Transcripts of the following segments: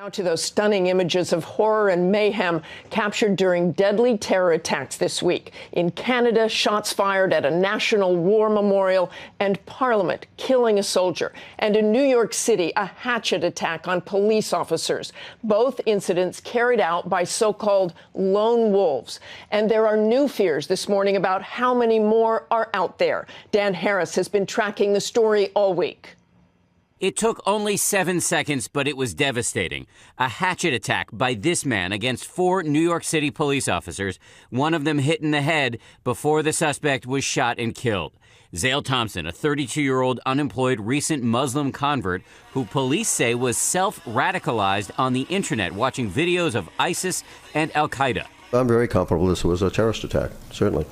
Now to those stunning images of horror and mayhem captured during deadly terror attacks this week. In Canada, shots fired at a national war memorial and Parliament, killing a soldier. And in New York City, a hatchet attack on police officers. Both incidents carried out by so-called lone wolves. And there are new fears this morning about how many more are out there. Dan Harris has been tracking the story all week. It took only 7 seconds, but it was devastating. A hatchet attack by this man against 4 New York City police officers, one of them hit in the head before the suspect was shot and killed. Zale Thompson, a 32-year-old unemployed recent Muslim convert who police say was self-radicalized on the internet watching videos of ISIS and Al-Qaeda. I'm very comfortable this was a terrorist attack, certainly.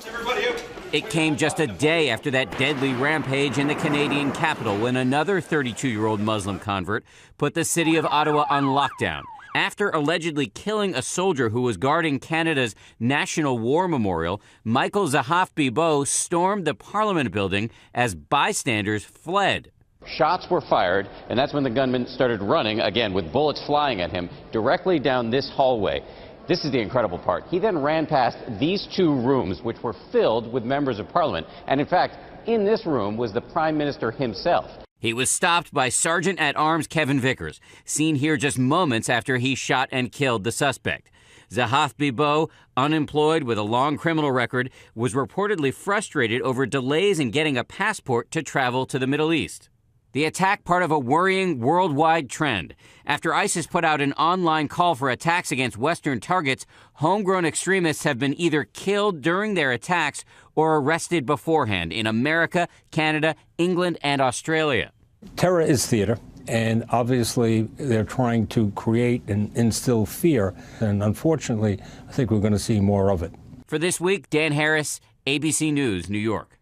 It came just a day after that deadly rampage in the Canadian capital when another 32-year-old Muslim convert put the city of Ottawa on lockdown after allegedly killing a soldier who was guarding Canada's National War Memorial. Michael Zahaf-Bibeau stormed the Parliament building as bystanders fled. Shots were fired, and that's when the gunman started running, again with bullets flying at him, directly down this hallway. This is the incredible part. He then ran past these 2 rooms, which were filled with members of Parliament. And in fact, in this room was the Prime Minister himself. He was stopped by Sergeant-at-Arms Kevin Vickers, seen here just moments after he shot and killed the suspect. Zahaf-Bibeau, unemployed with a long criminal record, was reportedly frustrated over delays in getting a passport to travel to the Middle East. The attack part of a worrying worldwide trend. After ISIS put out an online call for attacks against Western targets, homegrown extremists have been either killed during their attacks or arrested beforehand in America, Canada, England, and Australia. Terror is theater, and obviously they're trying to create and instill fear, and unfortunately, I think we're going to see more of it. For This Week, Dan Harris, ABC News, New York.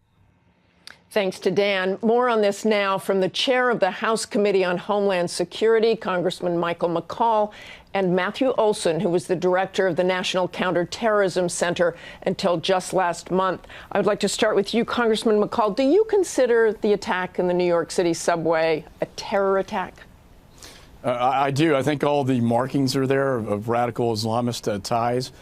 Thanks to Dan. More on this now from the chair of the House Committee on Homeland Security, Congressman Michael McCaul, and Matthew Olsen, who was the director of the National Counterterrorism Center until just last month. I would like to start with you, Congressman McCaul. Do you consider the attack in the New York City subway a terror attack? I do. I think all the markings are there of radical Islamist ties.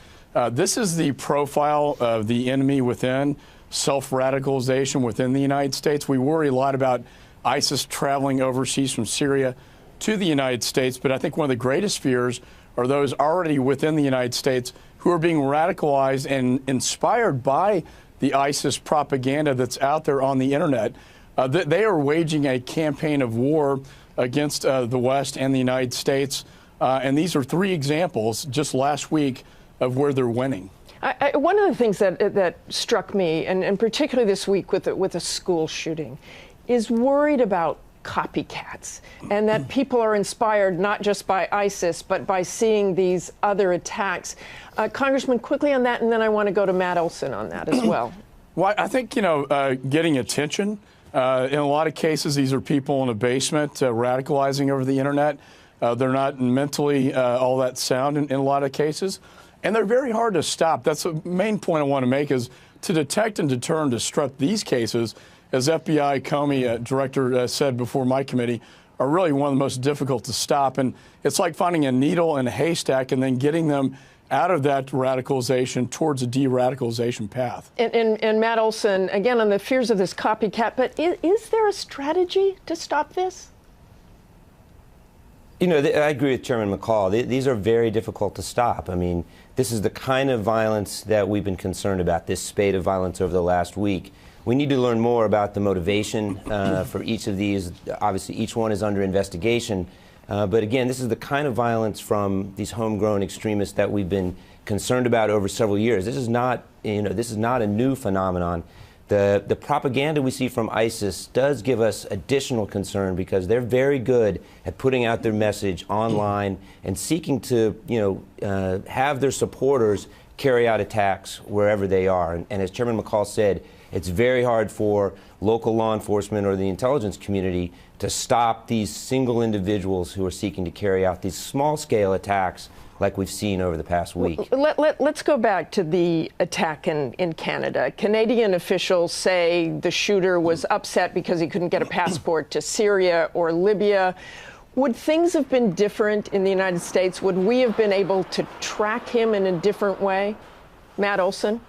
This is the profile of the enemy within. Self-radicalization within the United States. We worry a lot about ISIS traveling overseas from Syria to the United States, but I think one of the greatest fears are those already within the United States who are being radicalized and inspired by the ISIS propaganda that's out there on the internet. They are waging a campaign of war against the West and the United States, and these are 3 examples just last week of where they're winning. One of the things that struck me, and particularly this week with a school shooting, is worried about copycats and that people are inspired not just by ISIS, but by seeing these other attacks. Congressman, quickly on that, and then I want to go to Matt Olsen on that as well. Well, I think, getting attention. In a lot of cases, these are people in a basement radicalizing over the internet. They're not mentally all that sound in a lot of cases. And they're very hard to stop. That's the main point I want to make, is to detect and deter and disrupt these cases, as FBI Comey director said before my committee, are really one of the most difficult to stop. And it's like finding a needle in a haystack and then getting them out of that radicalization towards a de-radicalization path. And Matt Olsen, again, on the fears of this copycat, but is there a strategy to stop this? I agree with Chairman McCaul. These are very difficult to stop. I mean, this is the kind of violence that we've been concerned about, this spate of violence over the last week. We need to learn more about the motivation for each of these. Obviously, each one is under investigation. But again, this is the kind of violence from these homegrown extremists that we've been concerned about over several years. This is not, this is not a new phenomenon. The propaganda we see from ISIS does give us additional concern because they're very good at putting out their message online and seeking to, have their supporters carry out attacks wherever they are. And as Chairman McCaul said, it's very hard for local law enforcement or the intelligence community to stop these single individuals who are seeking to carry out these small-scale attacks like we've seen over the past week. Let's go back to the attack in Canada. Canadian officials say the shooter was upset because he couldn't get a passport to Syria or Libya. Would things have been different in the United States? Would we have been able to track him in a different way? Matt Olsen?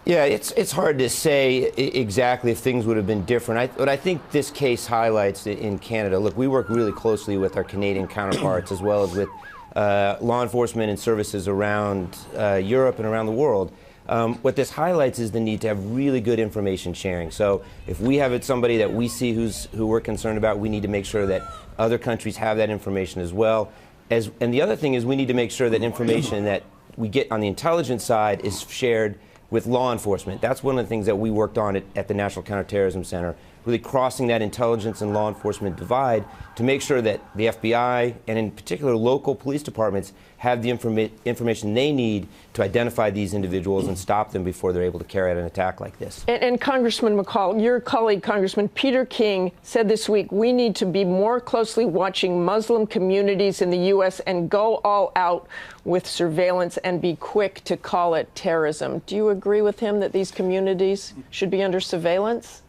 Yeah, it's hard to say exactly if things would have been different. But I think this case highlights in Canada. Look, we work really closely with our Canadian counterparts as well as with law enforcement and services around Europe and around the world. What this highlights is the need to have really good information sharing. So if we have somebody that we see who we're concerned about, we need to make sure that other countries have that information as well. And the other thing is we need to make sure that information that we get on the intelligence side is shared with law enforcement. That's one of the things that we worked on at the National Counterterrorism Center, really crossing that intelligence and law enforcement divide to make sure that the FBI and in particular local police departments have the information they need to identify these individuals and stop them before they're able to carry out an attack like this. And Congressman McCaul, your colleague, Congressman Peter King, said this week, we need to be more closely watching Muslim communities in the U.S. and go all out with surveillance and be quick to call it terrorism. Do you agree with him that these communities should be under surveillance?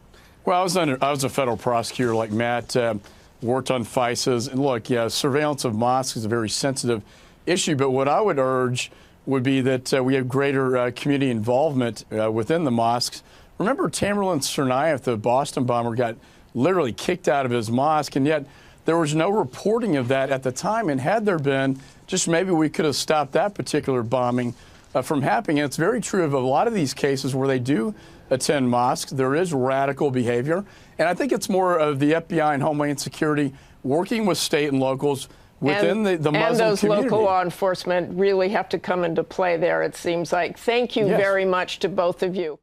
Well, I was a federal prosecutor like Matt, worked on FISAs. And look, yeah, surveillance of mosques is a very sensitive issue. But what I would urge would be that we have greater community involvement within the mosques. Remember Tamerlan Tsarnaev, the Boston bomber, got literally kicked out of his mosque, and yet there was no reporting of that at the time. And had there been, just maybe we could have stopped that particular bombing from happening. And it's very true of a lot of these cases where they do attend mosques. There is radical behavior. And I think it's more of the FBI and Homeland Security working with state and locals within the Muslim community. And those local law enforcement really have to come into play there, it seems like. Thank you very much to both of you.